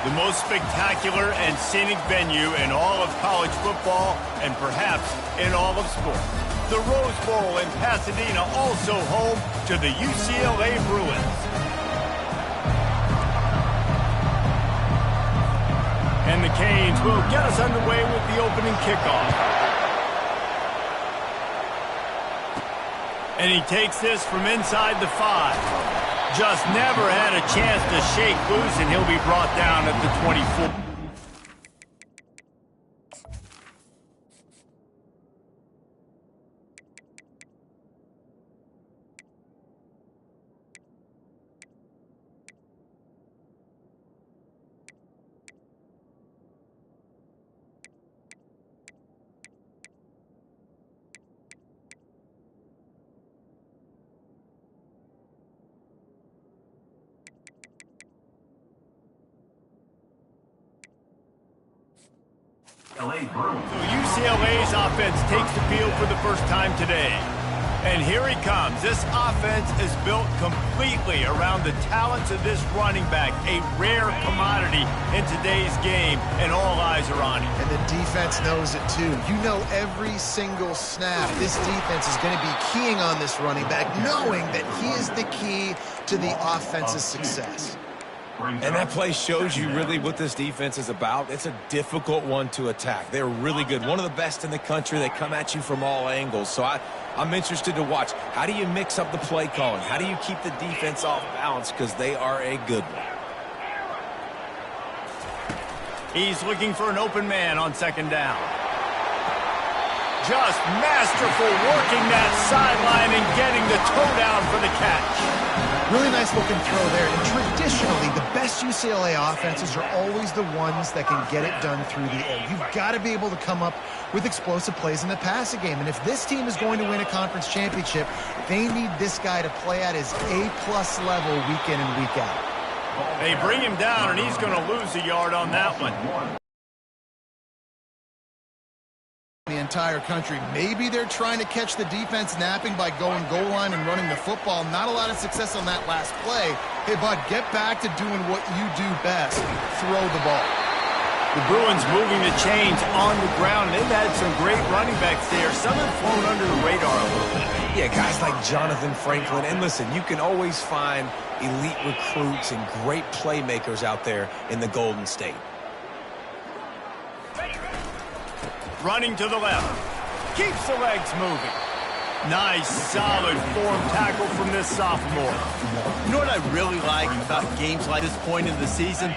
The most spectacular and scenic venue in all of college football and perhaps in all of sports. The Rose Bowl in Pasadena, also home to the UCLA Bruins. And the Canes will get us underway with the opening kickoff. And he takes this from inside the 5. Just never had a chance to shake loose, and he'll be brought down at the 24. So UCLA's offense takes the field for the first time today. And here he comes. This offense is built completely around the talents of this running back, a rare commodity in today's game, and all eyes are on him. And the defense knows it too. You know every single snap this defense is going to be keying on this running back, knowing that he is the key to the offense's success. And that play shows you really what this defense is about. It's a difficult one to attack. They're really good. One of the best in the country. They come at you from all angles. So I'm interested to watch. How do you mix up the play calling? How do you keep the defense off balance? Because they are a good one. He's looking for an open man on second down. Just masterful working that sideline and getting the toe down for the catch. Really nice looking throw there. And traditionally, the best UCLA offenses are always the ones that can get it done through the air. You've got to be able to come up with explosive plays in the passing game. And if this team is going to win a conference championship, they need this guy to play at his A-plus level week in and week out. They bring him down, and he's going to lose a yard on that one. The entire country. Maybe they're trying to catch the defense napping by going goal line and running the football. Not a lot of success on that last play. Hey, bud, get back to doing what you do best. Throw the ball. The Bruins moving the chains on the ground. They've had some great running backs there. Some have flown under the radar a little bit. Yeah, guys like Jonathan Franklin. And listen, you can always find elite recruits and great playmakers out there in the Golden State. Running to the left. Keeps the legs moving. Nice, solid form tackle from this sophomore. You know what I really like about games like this point in the season?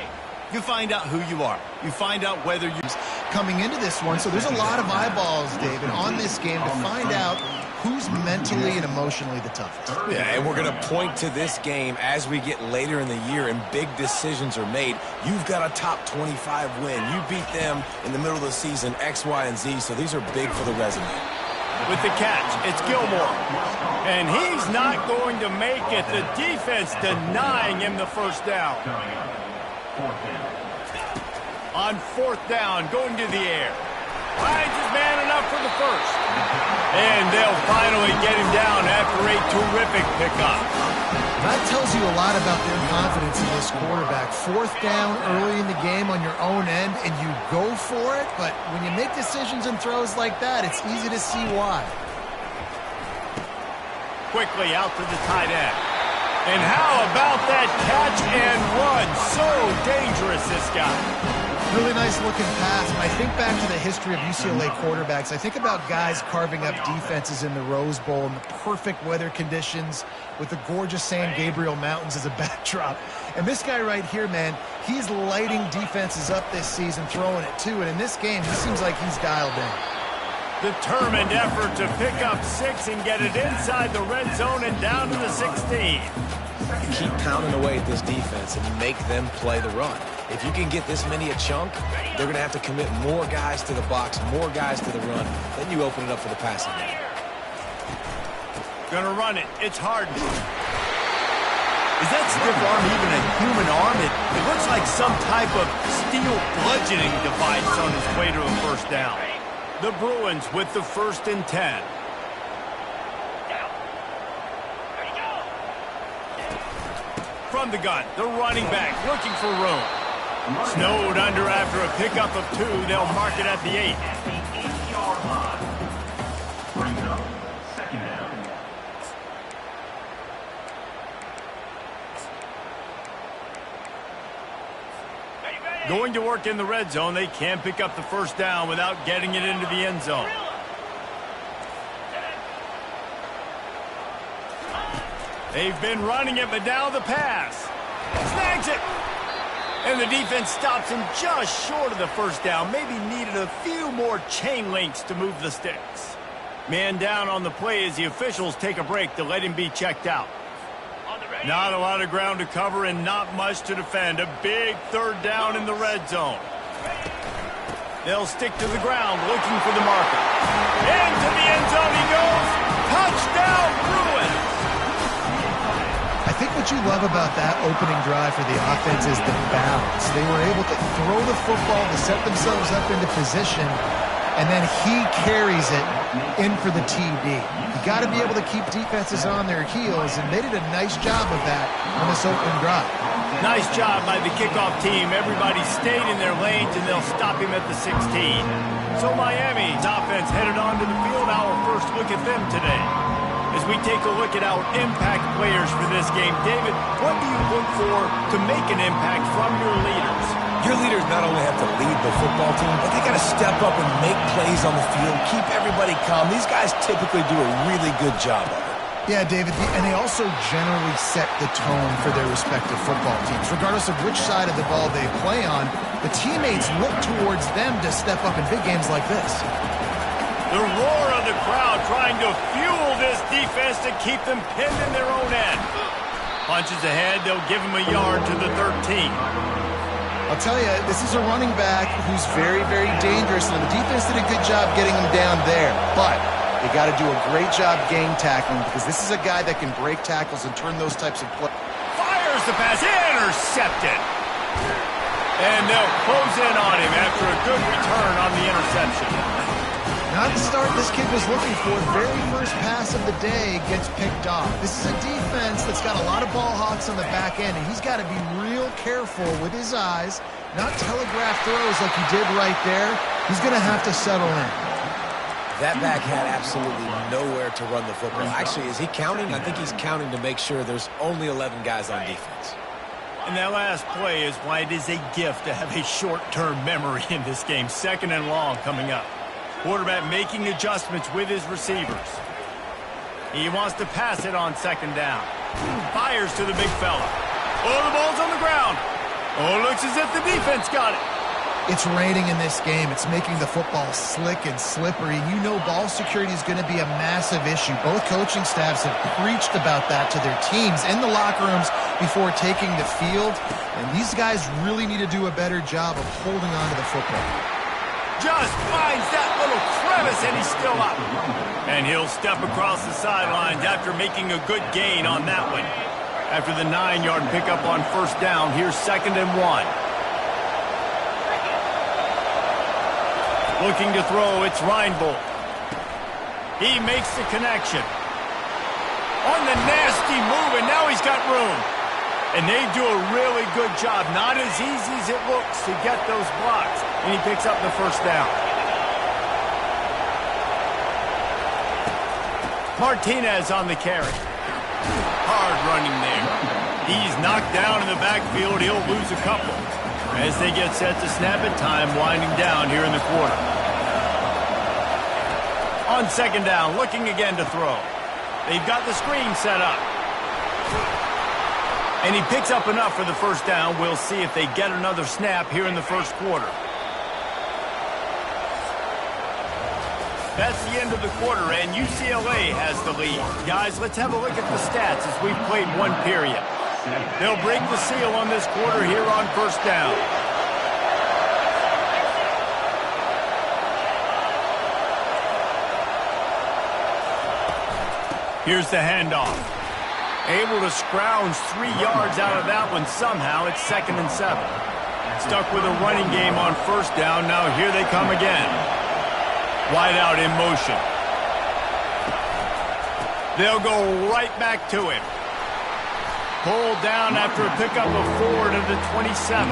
You find out who you are. You find out whether you're coming into this one. So there's a lot of eyeballs, David, on this game to find out who's mentally and emotionally the toughest. Yeah, and we're going to point to this game as we get later in the year and big decisions are made. You've got a top 25 win. You beat them in the middle of the season, X, Y, and Z, so these are big for the resume. With the catch, it's Gilmore. And he's not going to make it. The defense denying him the first down. On fourth down, going to the air. Finds his man enough for the first. And they'll finally get him down after a terrific pickup. That tells you a lot about their confidence in this quarterback. Fourth down early in the game on your own end, and you go for it. But when you make decisions and throws like that, it's easy to see why. Quickly out to the tight end. And how about that catch and run? So dangerous, this guy. Really nice looking pass. When I think back to the history of UCLA quarterbacks, I think about guys carving up defenses in the Rose Bowl in the perfect weather conditions with the gorgeous San Gabriel Mountains as a backdrop. And this guy right here, man, he's lighting defenses up this season, throwing it too. And in this game, he seems like he's dialed in. Determined effort to pick up 6 and get it inside the red zone and down to the 16. Keep pounding away at this defense and make them play the run. If you can get this many a chunk, they're going to have to commit more guys to the box, more guys to the run. Then you open it up for the passing game. Gonna run it. It's Harden. Is that stiff arm even a human arm? It looks like some type of steel bludgeoning device on his way to a first down. The Bruins with the 1st and 10. From the gun, the running back looking for room. Snowed under after a pickup of 2. They'll mark it at the 8. Going to work in the red zone. They can pick up the first down without getting it into the end zone. They've been running it, but now the pass. Snags it. And the defense stops him just short of the first down. Maybe needed a few more chain links to move the sticks. Man down on the play as the officials take a break to let him be checked out. Not a lot of ground to cover and not much to defend. A big third down in the red zone. They'll stick to the ground looking for the marker. Into the end zone he goes. Touchdown Bruins. I think what you love about that opening drive for the offense is the balance. They were able to throw the football to set themselves up into position, and then he carries it in for the TD. You got to be able to keep defenses on their heels, and they did a nice job of that on this opening drive. Nice job by the kickoff team. Everybody stayed in their lanes, and they'll stop him at the 16. So Miami's offense headed onto the field. Our first look at them today. As we take a look at our impact players for this game, David, what do you look for to make an impact from your leaders? Your leaders not only have to lead the football team, but they got to step up and make plays on the field, keep everybody calm. These guys typically do a really good job of it. Yeah, David, and they also generally set the tone for their respective football teams. Regardless of which side of the ball they play on, the teammates look towards them to step up in big games like this. The roar of the crowd trying to fuel this defense to keep them pinned in their own end. Punches ahead, they'll give him a yard to the 13. I'll tell you, this is a running back who's very, very dangerous, and the defense did a good job getting him down there. But they got to do a great job game tackling, because this is a guy that can break tackles and turn those types of plays. Fires the pass, intercepted. And they'll close in on him after a good return on the interception. Not the start this kid was looking for. Very first pass of the day gets picked off. This is a defense that's got a lot of ball hawks on the back end, and he's got to be real careful with his eyes, not telegraph throws like he did right there. He's going to have to settle in. That back had absolutely nowhere to run the football. Actually, is he counting? I think he's counting to make sure there's only 11 guys on defense. And that last play is why it is a gift to have a short-term memory in this game. 2nd and long coming up. Quarterback making adjustments with his receivers. He wants to pass it on 2nd down. Fires to the big fella. Oh, the ball's on the ground. Oh, looks as if the defense got it. It's raining in this game. It's making the football slick and slippery. You know ball security is going to be a massive issue. Both coaching staffs have preached about that to their teams in the locker rooms before taking the field. And these guys really need to do a better job of holding on to the football. Just finds that little crevice, and he's still up. And he'll step across the sidelines after making a good gain on that one. After the 9-yard pickup on 1st down, here's 2nd and 1. Looking to throw, it's Reinbold. He makes the connection. On the nasty move, and now he's got room. And they do a really good job. Not as easy as it looks to get those blocks. And he picks up the 1st down. Martinez on the carry. Hard running there. He's knocked down in the backfield. He'll lose a couple as they get set to snap it. Time winding down here in the quarter. On 2nd down, looking again to throw. They've got the screen set up. And he picks up enough for the 1st down. We'll see if they get another snap here in the 1st quarter. That's the end of the quarter, and UCLA has the lead. Guys, let's have a look at the stats as we've played 1 period. They'll break the seal on this quarter here on 1st down. Here's the handoff. Able to scrounge 3 yards out of that one somehow. It's 2nd and 7. Stuck with a running game on 1st down. Now here they come again. Wide out in motion. They'll go right back to him. Pulled down after a pickup of 4 to the 27.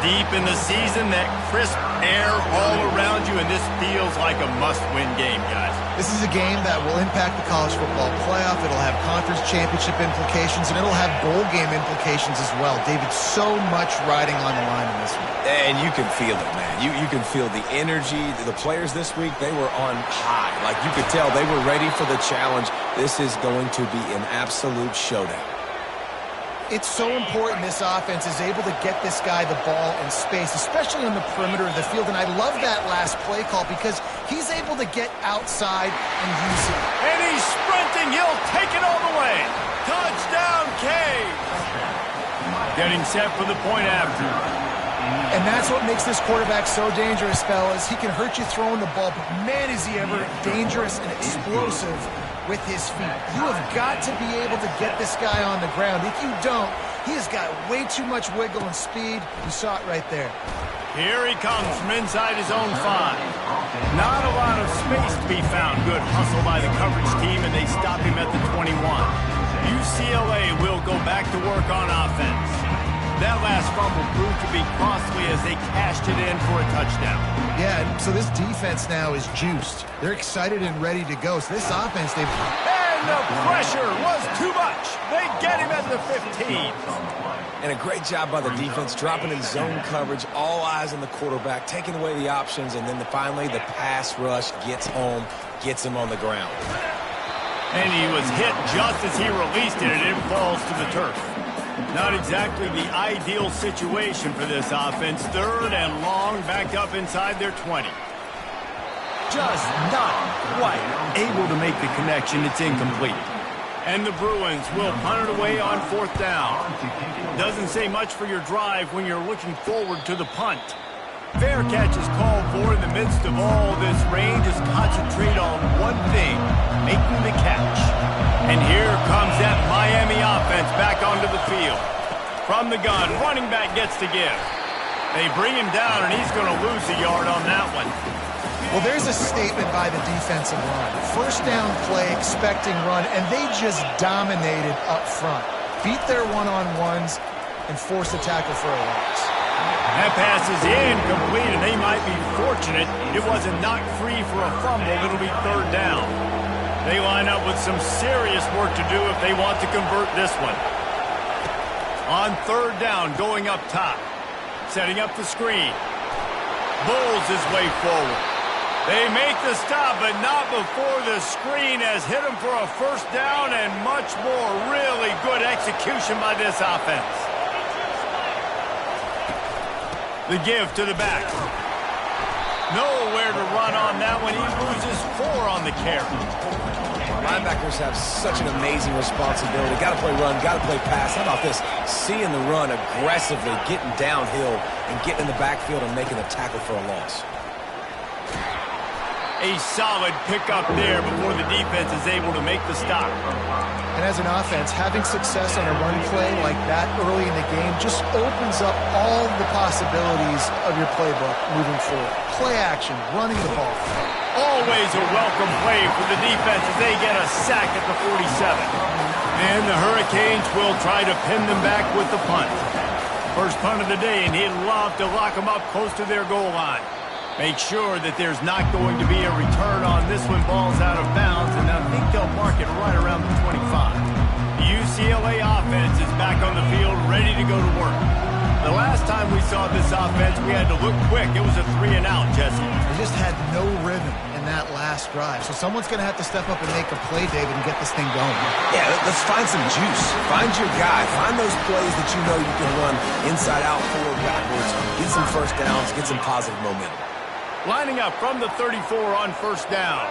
Deep in the season, that crisp air all around you, and this feels like a must-win game, guys. This is a game that will impact the college football playoff. It'll have conference championship implications, and it'll have bowl game implications as well. David, so much riding on the line in this one. And you can feel it, man. You can feel the energy. The players this week, they were on high. Like, you could tell they were ready for the challenge. This is going to be an absolute showdown. It's so important this offense is able to get this guy the ball in space, especially on the perimeter of the field. And I love that last play call because he's able to get outside and use it. And he's sprinting. He'll take it all the way. Touchdown, Caves. Getting set for the point after. And that's what makes this quarterback so dangerous, fellas. He can hurt you throwing the ball, but man, is he ever dangerous and explosive with his feet. You have got to be able to get this guy on the ground. If you don't, he has got way too much wiggle and speed. You saw it right there. Here he comes from inside his own 5. Not a lot of space to be found. Good hustle by the coverage team, and they stop him at the 21. UCLA will go back to work on offense. That last fumble proved to be costly as they cashed it in for a touchdown. Yeah, so this defense now is juiced. They're excited and ready to go. So this offense, they've... And the pressure was too much. They get him at the 15. And a great job by the defense, dropping in zone coverage, all eyes on the quarterback, taking away the options, and then finally the pass rush gets home, gets him on the ground. And he was hit just as he released it, and it falls to the turf. Not exactly the ideal situation for this offense. 3rd and long, back up inside their 20. Just not quite able to make the connection. It's incomplete. And the Bruins will punt it away on 4th down. Doesn't say much for your drive when you're looking forward to the punt. Fair catch is called for in the midst of all this rain. Just concentrate on one thing, making the catch. And here comes that Miami offense back onto the field. From the gun, running back gets to give. They bring him down, and he's going to lose a yard on that one. Well, there's a statement by the defensive line. 1st down play, expecting run, and they just dominated up front. Beat their one-on-ones and forced a tackle for a loss. That pass is incomplete, and they might be fortunate it wasn't knocked free for a fumble. It'll be 3rd down. They line up with some serious work to do if they want to convert this one. On 3rd down, going up top. Setting up the screen. Bulls his way forward. They make the stop, but not before the screen has hit him for a 1st down and much more. Really good execution by this offense. The give to the back. Nowhere to run on that one. He loses 4 on the carry. Linebackers have such an amazing responsibility. Got to play run, got to play pass. How about this? Seeing the run aggressively, getting downhill, and getting in the backfield and making a tackle for a loss. A solid pickup there before the defense is able to make the stop. And as an offense, having success on a run play like that early in the game just opens up all the possibilities of your playbook moving forward. Play action, running the ball. Always a welcome play for the defense as they get a sack at the 47. And the Hurricanes will try to pin them back with the punt. First punt of the day, and he'd love to lock them up close to their goal line. Make sure that there's not going to be a return on this one. Ball's out of bounds, and I think they'll mark it right around the 25. The UCLA offense is back on the field, ready to go to work. The last time we saw this offense, we had to look quick. It was a 3-and-out, Jesse. They just had no rhythm in that last drive. So someone's going to have to step up and make a play, David, and get this thing going. Yeah, let's find some juice. Find your guy. Find those plays that you know you can run inside out, forward, backwards. Get some 1st downs. Get some positive momentum. Lining up from the 34 on 1st down.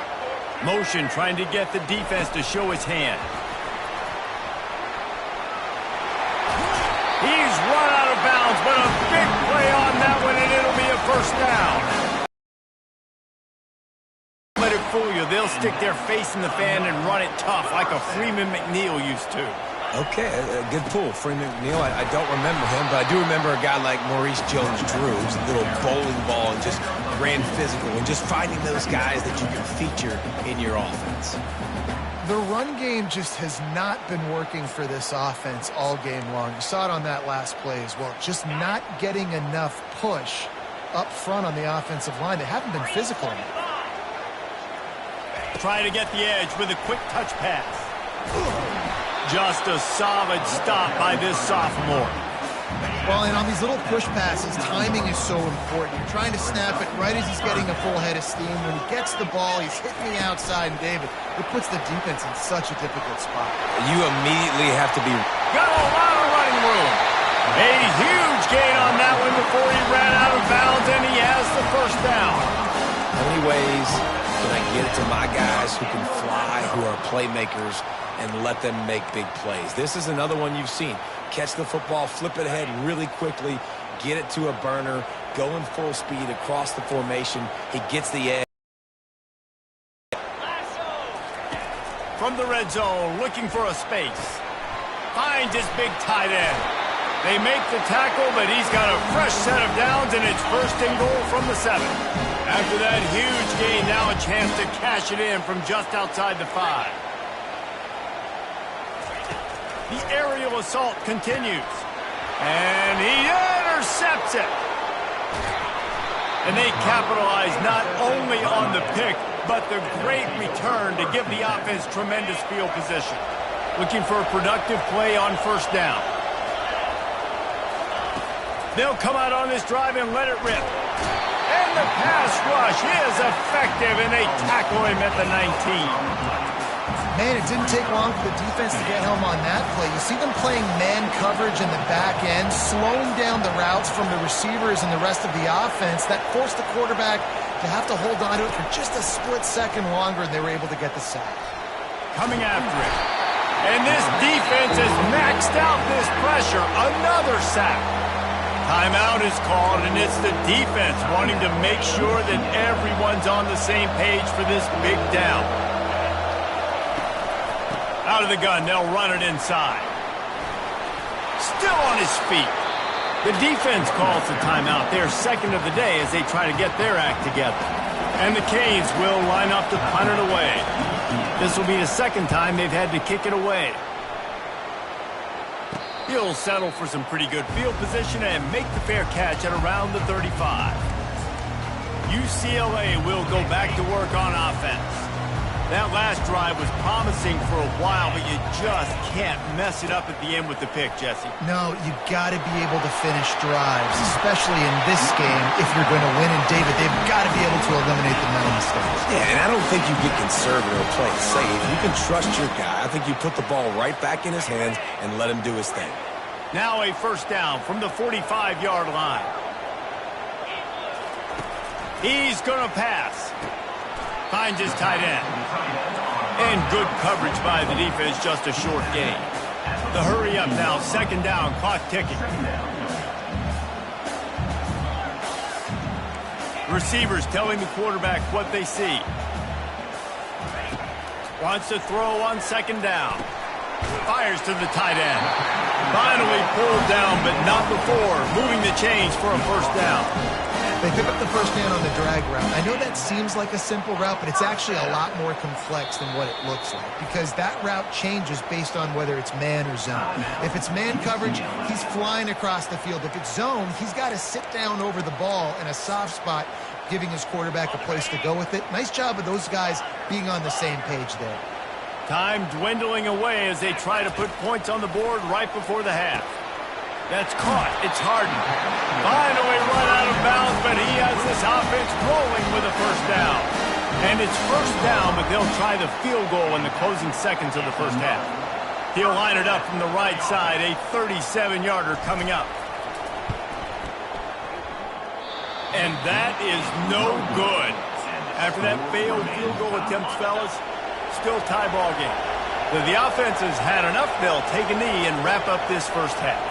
Motion trying to get the defense to show his hand. He's run out of bounds, but a big play on that one, and it'll be a 1st down. Let it fool you. They'll stick their face in the fan and run it tough like a Freeman McNeil used to. Okay, a good pull. Freeman McNeil, I don't remember him, but I do remember a guy like Maurice Jones-Drew, who's a little bowling ball and just ran physical, and just finding those guys that you can feature in your offense. The run game just has not been working for this offense all game long. You saw it on that last play as well. Just not getting enough push up front on the offensive line. They haven't been physical enough. Try to get the edge with a quick touch pass. Just a solid stop by this sophomore. Well, and on these little push passes, timing is so important. You're trying to snap it right as he's getting a full head of steam. When he gets the ball, he's hitting the outside, and David, it puts the defense in such a difficult spot. You immediately have to be... Got a lot of running room. A huge gain on that one before he ran out of bounds, and he has the first down. How many ways can I get it to my guys who can fly, who are playmakers, and let them make big plays? This is another one you've seen. Catch the football, flip it ahead really quickly, get it to a burner, go in full speed across the formation. He gets the edge. From the red zone, looking for a space. Finds his big tight end. They make the tackle, but he's got a fresh set of downs, and it's first and goal from the 7. After that huge gain, now a chance to cash it in from just outside the 5. The aerial assault continues. And he intercepts it. And they capitalize not only on the pick, but the great return to give the offense tremendous field position. Looking for a productive play on first down. They'll come out on this drive and let it rip. And the pass rush is effective, and they tackle him at the 19. Man, it didn't take long for the defense to get home on that play. You see them playing man coverage in the back end, slowing down the routes from the receivers and the rest of the offense. That forced the quarterback to have to hold on to it for just a split second longer, and they were able to get the sack. Coming after it. And this defense has maxed out this pressure. Another sack. Timeout is called, and it's the defense wanting to make sure that everyone's on the same page for this big down. Out of the gun, they'll run it inside. Still on his feet. The defense calls the timeout. Their second of the day as they try to get their act together. And the Canes will line up to punt it away. This will be the second time they've had to kick it away. He'll settle for some pretty good field position and make the fair catch at around the 35. UCLA will go back to work on offense. That last drive was promising for a while, but you just can't mess it up at the end with the pick, Jesse. No, you've got to be able to finish drives, especially in this game if you're going to win. And, David, they've got to be able to eliminate the mental mistakes. Yeah, and I don't think you get conservative or play it safe. You can trust your guy. I think you put the ball right back in his hands and let him do his thing. Now a first down from the 45-yard line. He's going to pass. Finds his tight end. And good coverage by the defense, just a short gain. The hurry up now, second down, clock ticking. Receivers telling the quarterback what they see. Wants to throw on second down. Fires to the tight end. Finally pulled down, but not before. Moving the chains for a first down. They pick up the first down on the drag route. I know that seems like a simple route, but it's actually a lot more complex than what it looks like because that route changes based on whether it's man or zone. If it's man coverage, he's flying across the field. If it's zone, he's got to sit down over the ball in a soft spot, giving his quarterback a place to go with it. Nice job of those guys being on the same page there. Time dwindling away as they try to put points on the board right before the half. That's caught. It's Harden. Finally run out of bounds, but he has this offense rolling with a first down. And it's first down, but they'll try the field goal in the closing seconds of the first half. He'll line it up from the right side, a 37-yarder coming up. And that is no good. After that failed field goal attempt, fellas, still tie ball game. The offense has had enough. They'll take a knee and wrap up this first half.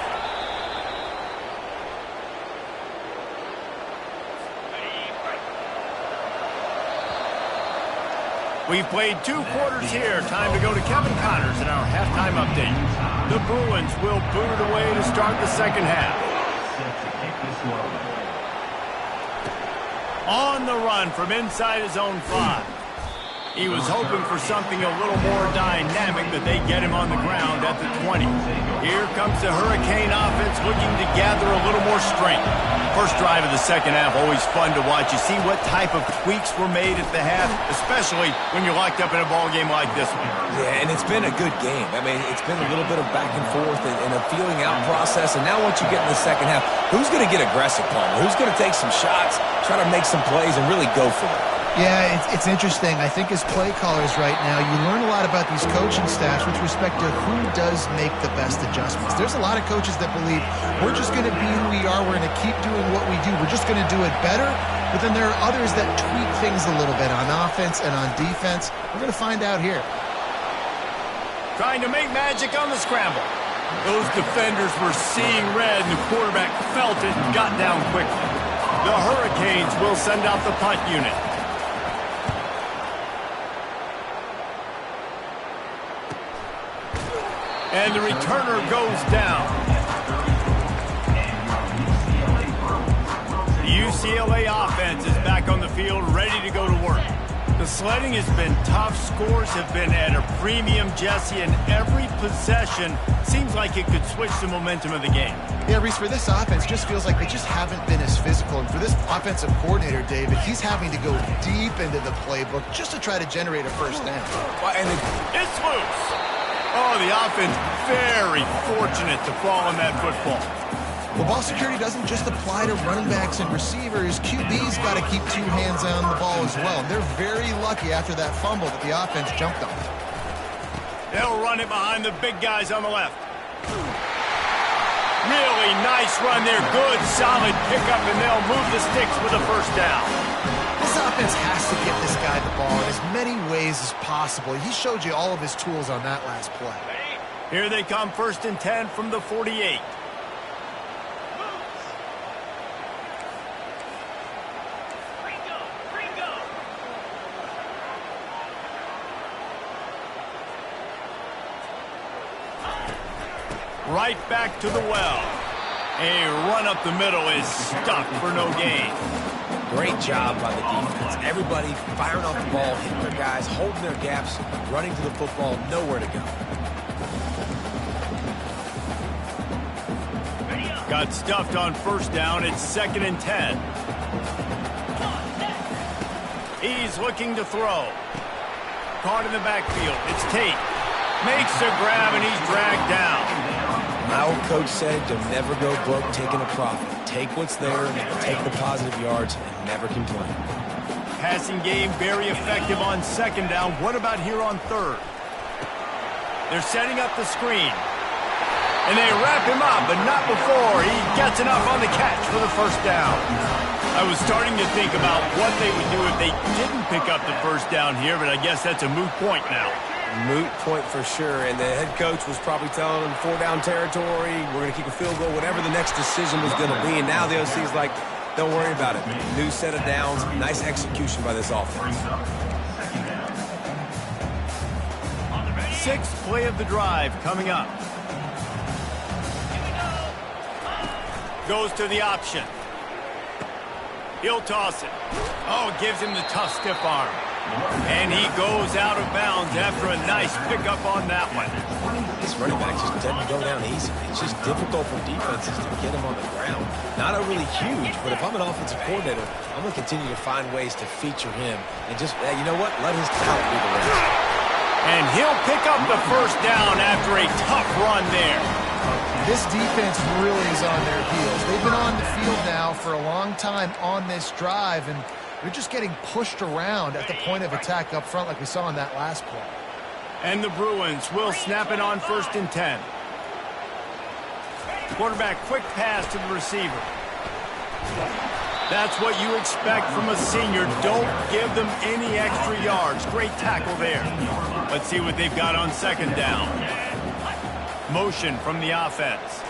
We've played 2 quarters here. Time to go to Kevin Connors in our halftime update. The Bruins will boot it away to start the second half. On the run from inside his own 5. He was hoping for something a little more dynamic, but they get him on the ground at the 20. Here comes the Hurricane offense looking to gather a little more strength. First drive of the second half, always fun to watch. You see what type of tweaks were made at the half, especially when you're locked up in a ball game like this one. Yeah, and it's been a good game. I mean, it's been a little bit of back and forth and a feeling out process. And now once you get in the second half, who's going to get aggressive, Palmer? Who's going to take some shots, try to make some plays, and really go for it? Yeah, it's interesting. I think as play callers right now, you learn a lot about these coaching staffs with respect to who does make the best adjustments. There's a lot of coaches that believe we're just going to be who we are. We're going to keep doing what we do. We're just going to do it better. But then there are others that tweak things a little bit on offense and on defense. We're going to find out here. Trying to make magic on the scramble. Those defenders were seeing red, and the quarterback felt it and got down quickly. The Hurricanes will send out the punt unit. And the returner goes down. The UCLA offense is back on the field, ready to go to work. The sledding has been tough. Scores have been at a premium, Jesse, and every possession seems like it could switch the momentum of the game. Yeah, Reese, for this offense, just feels like they just haven't been as physical. And for this offensive coordinator, David, he's having to go deep into the playbook just to try to generate a first down. And it's loose. Oh, the offense very fortunate to fall on that football. Well, ball security doesn't just apply to running backs and receivers. QB's got to keep two hands on the ball as well. And they're very lucky after that fumble that the offense jumped on. They'll run it behind the big guys on the left. Really nice run there. Good, solid pickup, and they'll move the sticks with a first down. This offense has to get this guy the ball in as many ways as possible. He showed you all of his tools on that last play. Here they come, 1st and 10 from the 48. Right back to the well. A run up the middle is stuck for no gain. Great job by the defense. Everybody firing off the ball, hitting their guys, holding their gaps, running to the football, nowhere to go. Got stuffed on first down. It's 2nd and 10. He's looking to throw. Caught in the backfield. It's Tate. Makes the grab, and he's dragged down. My old coach said to never go broke taking a profit. Take what's there, take the positive yards, and never complain. Passing game very effective on 2nd down. What about here on 3rd? They're setting up the screen. And they wrap him up, but not before he gets enough on the catch for the first down. I was starting to think about what they would do if they didn't pick up the first down here, but I guess that's a moot point now. Moot point for sure, and the head coach was probably telling them 4-down territory, we're going to kick a field goal, whatever the next decision was going to be, and now the OC's like, don't worry about it. New set of downs, nice execution by this offense. 6th play of the drive coming up. Goes to the option. He'll toss it. Oh, gives him the tough stiff arm. And he goes out of bounds after a nice pickup on that one. This running back just doesn't go down easy. It's just difficult for defenses to get him on the ground. Not a really huge, but if I'm an offensive coordinator, I'm going to continue to find ways to feature him. And just, you know what? Let his talent do the rest. And he'll pick up the first down after a tough run there. This defense really is on their heels. They've been on the field now for a long time on this drive, and they're just getting pushed around at the point of attack up front like we saw in that last play. And the Bruins will snap it on 1st and 10. Quarterback quick pass to the receiver. That's what you expect from a senior. Don't give them any extra yards. Great tackle there. Let's see what they've got on 2nd down. Motion from the offense.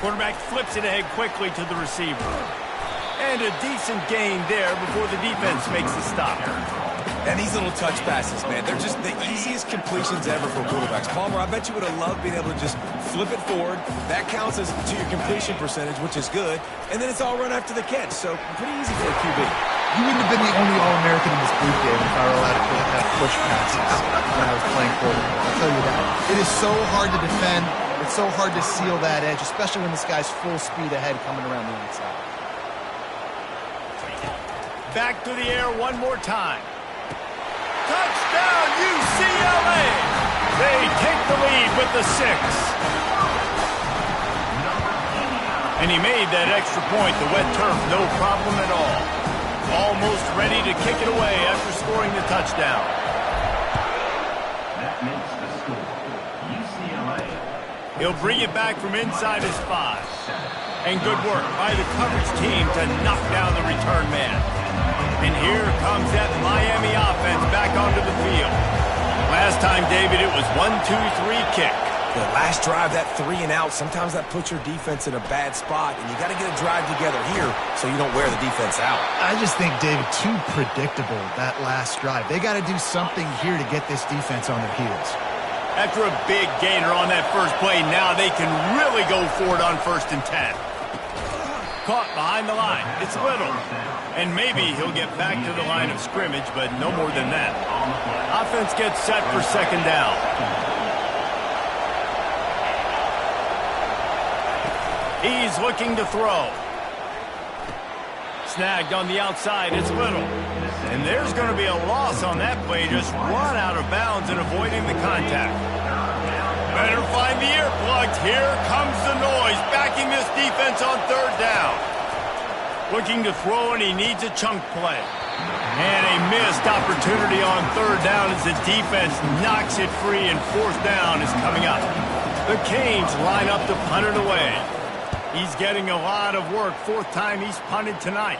Quarterback flips it ahead quickly to the receiver. And a decent gain there before the defense makes the stop. And these little touch passes, man, they're just the easiest completions ever for quarterbacks. Palmer, I bet you would have loved being able to just flip it forward. That counts as to your completion percentage, which is good. And then it's all run after the catch, so pretty easy for a QB. You wouldn't have been the only All-American in this boot game if I were allowed to put it that way. push passes when I was playing quarterback. I'll tell you that. It is so hard to defend. It's so hard to seal that edge, especially when this guy's full speed ahead coming around the outside. Back to the air one more time. Touchdown, UCLA! They take the lead with the 6. And he made that extra point, the wet turf, no problem at all. Almost ready to kick it away after scoring the touchdown. That makes the score. UCLA. He'll bring it back from inside his 5. And good work by the coverage team to knock down the return man. And here comes that Miami offense back onto the field. Last time, David, it was 1-2-3 kick. The last drive, that 3 and out, sometimes that puts your defense in a bad spot, and you got to get a drive together here so you don't wear the defense out. I just think, David, too predictable, that last drive. They got to do something here to get this defense on their heels. After a big gainer on that first play, now they can really go for it on 1st and 10. Caught behind the line. It's Little. And maybe he'll get back to the line of scrimmage, but no more than that. Offense gets set for 2nd down. He's looking to throw. Snagged on the outside, it's Little. And there's going to be a loss on that play, just run out of bounds and avoiding the contact. Better find the earplugs. Here comes the noise, backing this defense on 3rd down. Looking to throw, and he needs a chunk play. And a missed opportunity on 3rd down as the defense knocks it free, and 4th down is coming up. The Canes line up to punt it away. He's getting a lot of work. 4th time he's punted tonight.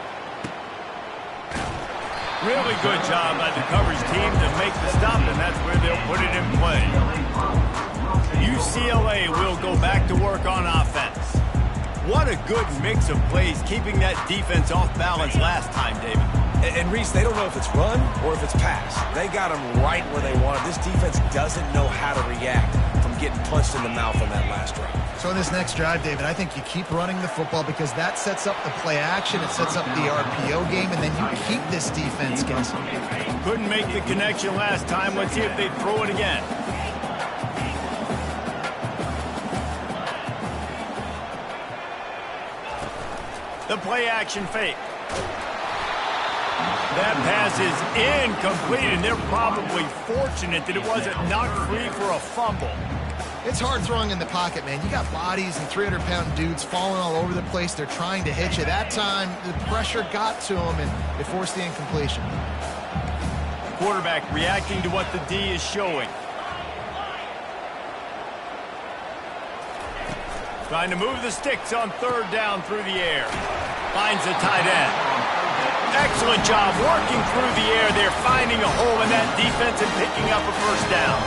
Really good job by the coverage team to make the stop, and that's where they'll put it in play. UCLA will go back to work on offense. What a good mix of plays, keeping that defense off balance last time, David. And Reese, they don't know if it's run or if it's pass. They got them right where they want it. This defense doesn't know how to react from getting punched in the mouth on that last drive. So in this next drive, David, I think you keep running the football because that sets up the play action, it sets up the RPO game, and then you keep this defense guessing. Couldn't make the connection last time. Let's see if they throw it again. The play action fake. That pass is incomplete, and they're probably fortunate that it wasn't knocked free for a fumble. It's hard throwing in the pocket, man. You got bodies and 300-pound dudes falling all over the place. They're trying to hit you. That time, the pressure got to them, and it forced the incompletion. Quarterback reacting to what the D is showing. Trying to move the sticks on 3rd down through the air. Finds a tight end. Excellent job working through the air. They're finding a hole in that defense and picking up a 1st down.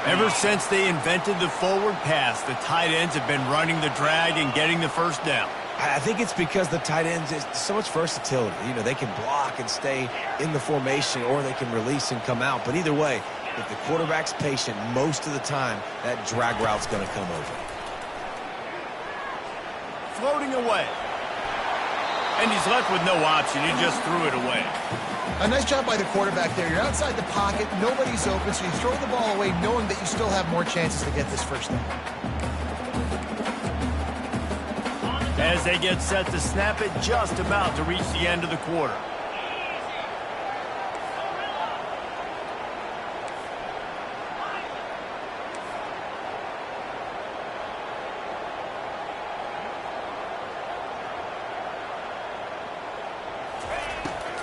Ever since they invented the forward pass, the tight ends have been running the drag and getting the 1st down. I think it's because the tight ends is so much versatility. You know, they can block and stay in the formation, or they can release and come out. But either way, if the quarterback's patient, most of the time, that drag route's going to come over. Floating away. And he's left with no option. He just threw it away. A nice job by the quarterback there. You're outside the pocket. Nobody's open, so you throw the ball away knowing that you still have more chances to get this 1st down. As they get set to snap it, just about to reach the end of the quarter.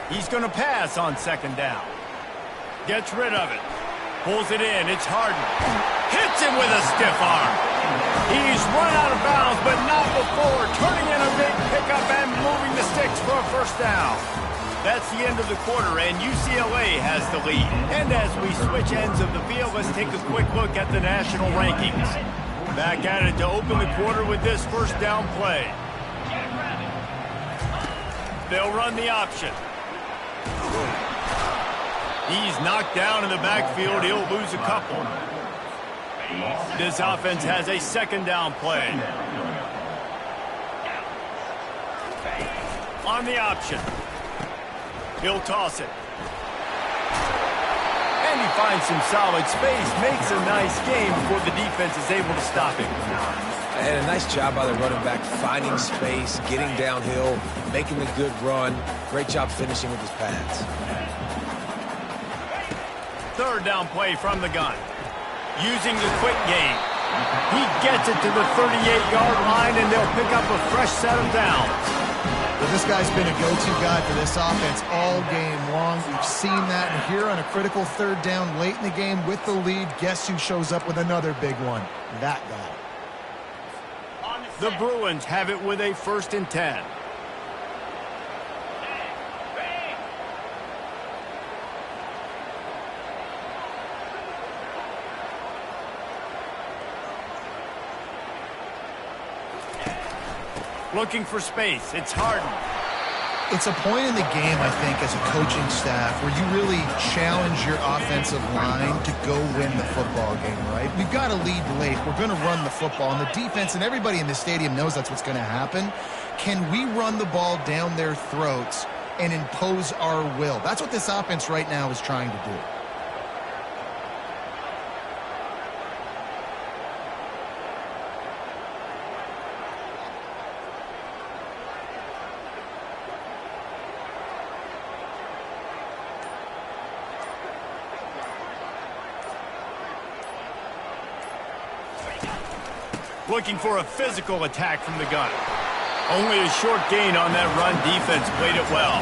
He's going to pass on 2nd down. Gets rid of it. Pulls it in. It's Harden. Hits him with a stiff arm. He's run out of bounds, but not before. Turning in a big pickup and moving the sticks for a 1st down. That's the end of the quarter, and UCLA has the lead. And as we switch ends of the field, let's take a quick look at the national rankings. Back at it to open the quarter with this 1st down play. They'll run the option. He's knocked down in the backfield. He'll lose a couple. This offense has a 2nd down play. On the option. He'll toss it. finds some solid space, makes a nice game before the defense is able to stop him. And a nice job by the running back, finding space, getting downhill, making a good run. Great job finishing with his pads. Third down play from the gun. Using the quick game. He gets it to the 38-yard line, and they'll pick up a fresh set of downs. Well, this guy's been a go-to guy for this offense all game long. We've seen that, and here on a critical third down late in the game with the lead, guess who shows up with another big one? That guy. The Bruins have it with a 1st and 10. Looking for space. It's Harden. It's a point in the game, I think, as a coaching staff where you really challenge your offensive line to go win the football game, right? We've got to lead late. We're going to run the football, and the defense and everybody in the stadium knows that's what's going to happen. Can we run the ball down their throats and impose our will? That's what this offense right now is trying to do. Looking for a physical attack from the gun. Only a short gain on that run. Defense played it well.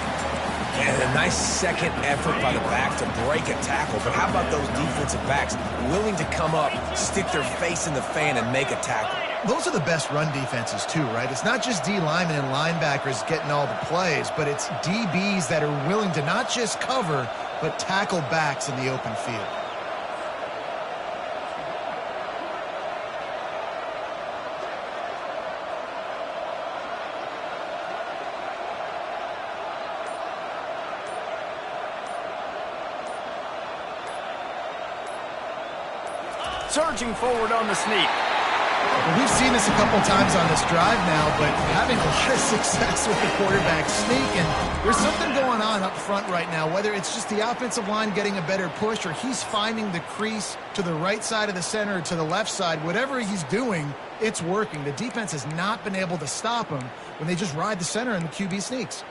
And a nice second effort by the back to break a tackle. But how about those defensive backs willing to come up, stick their face in the fan, and make a tackle? Those are the best run defenses too, right? It's not just D linemen and linebackers getting all the plays, but it's DBs that are willing to not just cover, but tackle backs in the open field. Surging forward on the sneak. Well, we've seen this a couple times on this drive now, but having a lot of success with the quarterback sneak, and there's something going on up front right now, whether it's just the offensive line getting a better push or he's finding the crease to the right side of the center or to the left side. Whatever he's doing, it's working. The defense has not been able to stop him when they just ride the center and the QB sneaks.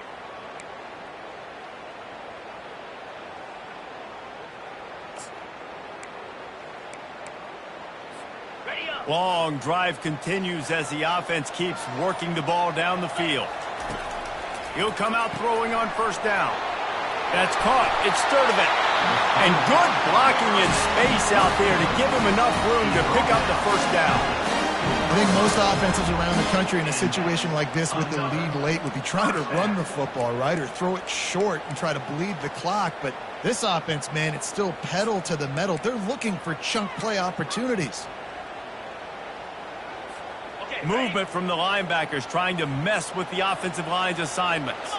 Long drive continues as the offense keeps working the ball down the field. He'll come out throwing on 1st down. That's caught. It's Sturdivant. And good blocking in space out there to give him enough room to pick up the 1st down. I think most offenses around the country in a situation like this with the lead late would be trying to run the football, right, or throw it short and try to bleed the clock. But this offense, man, it's still pedal to the metal. They're looking for chunk play opportunities. Movement from the linebackers trying to mess with the offensive line's assignments.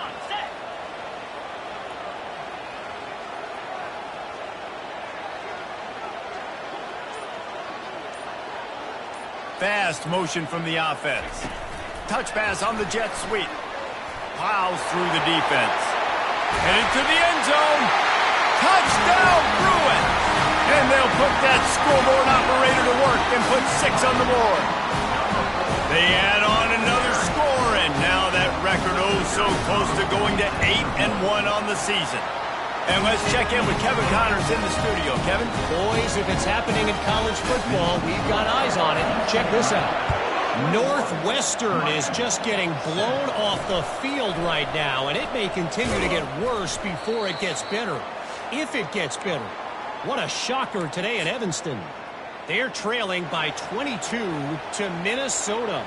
Fast motion from the offense. Touch pass on the jet sweep. Plows through the defense. Headed to the end zone. Touchdown, Bruins! And they'll put that scoreboard operator to work and put 6 on the board. They add on another score, and now that record so close to going to 8-1 on the season. And let's check in with Kevin Connors in the studio. Kevin? Boys, if it's happening in college football, we've got eyes on it. Check this out. Northwestern is just getting blown off the field right now, and it may continue to get worse before it gets better. If it gets better. What a shocker today in Evanston. They're trailing by 22 to Minnesota.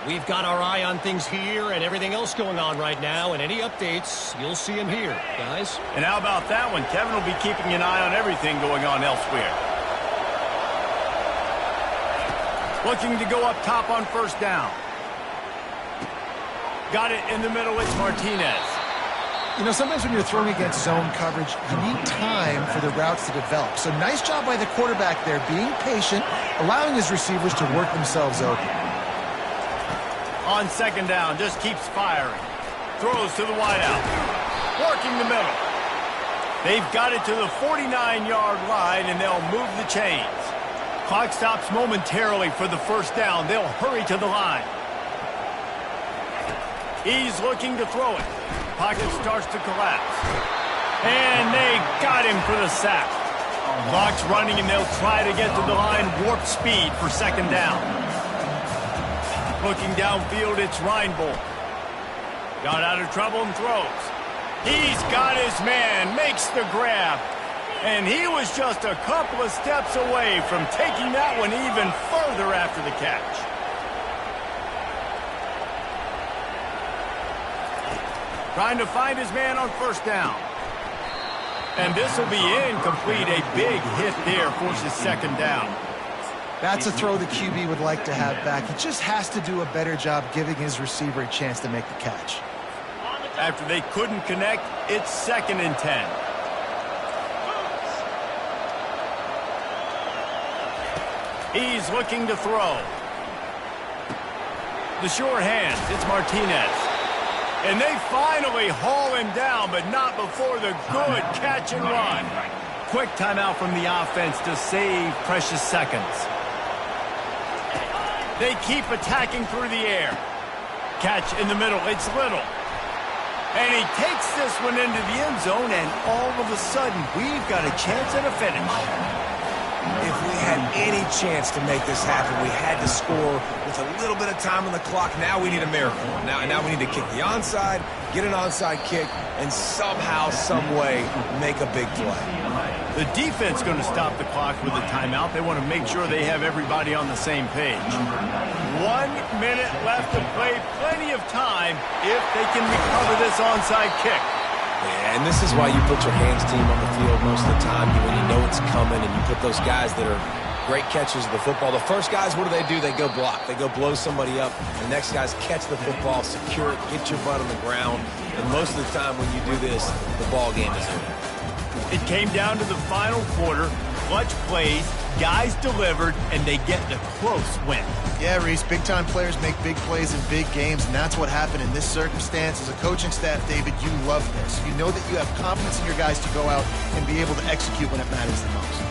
We've got our eye on things here and everything else going on right now, and any updates, you'll see them here, guys. And how about that one? Kevin will be keeping an eye on everything going on elsewhere. Looking to go up top on 1st down. Got it in the middle. It's Martinez. You know, sometimes when you're throwing against zone coverage, you need time for the routes to develop. So nice job by the quarterback there, being patient, allowing his receivers to work themselves open. On 2nd down, just keeps firing. Throws to the wideout. Working the middle. They've got it to the 49-yard line, and they'll move the chains. Clock stops momentarily for the first down. They'll hurry to the line. He's looking to throw it. Pocket starts to collapse. And they got him for the sack. Clock's running, and they'll try to get to the line warp speed for second down. Looking downfield, it's Reinbold. Got out of trouble and throws. He's got his man, makes the grab. And he was just a couple of steps away from taking that one even further after the catch. Trying to find his man on first down. And this will be incomplete. A big hit there forces second down. That's a throw the QB would like to have back. He just has to do a better job giving his receiver a chance to make the catch. After they couldn't connect, it's 2nd and 10. He's looking to throw. The sure hands, it's Martinez. And they finally haul him down, but not before the good catch and run. Quick timeout from the offense to save precious seconds. They keep attacking through the air. Catch in the middle, it's Little. And he takes this one into the end zone, and all of a sudden, we've got a chance at a finish. If we had any chance to make this happen, we had to score with a little bit of time on the clock. Now we need a miracle. Now we need to kick the onside, get an onside kick, and somehow, some way, make a big play. The defense going to stop the clock with a timeout. They want to make sure they have everybody on the same page. 1 minute left to play. Plenty of time if they can recover this onside kick. Yeah, and this is why you put your hands team on the field most of the time when you know it's coming, and you put those guys that are great catchers of the football. The first guys, what do? They go block. They go blow somebody up. The next guys catch the football, secure it, get your butt on the ground. And most of the time when you do this, the ball game is over. It came down to the final quarter. Clutch plays, guys delivered, and they get the close win. Yeah, Reese, big-time players make big plays in big games, and that's what happened in this circumstance. As a coaching staff, David, you love this. You know that you have confidence in your guys to go out and be able to execute when it matters the most.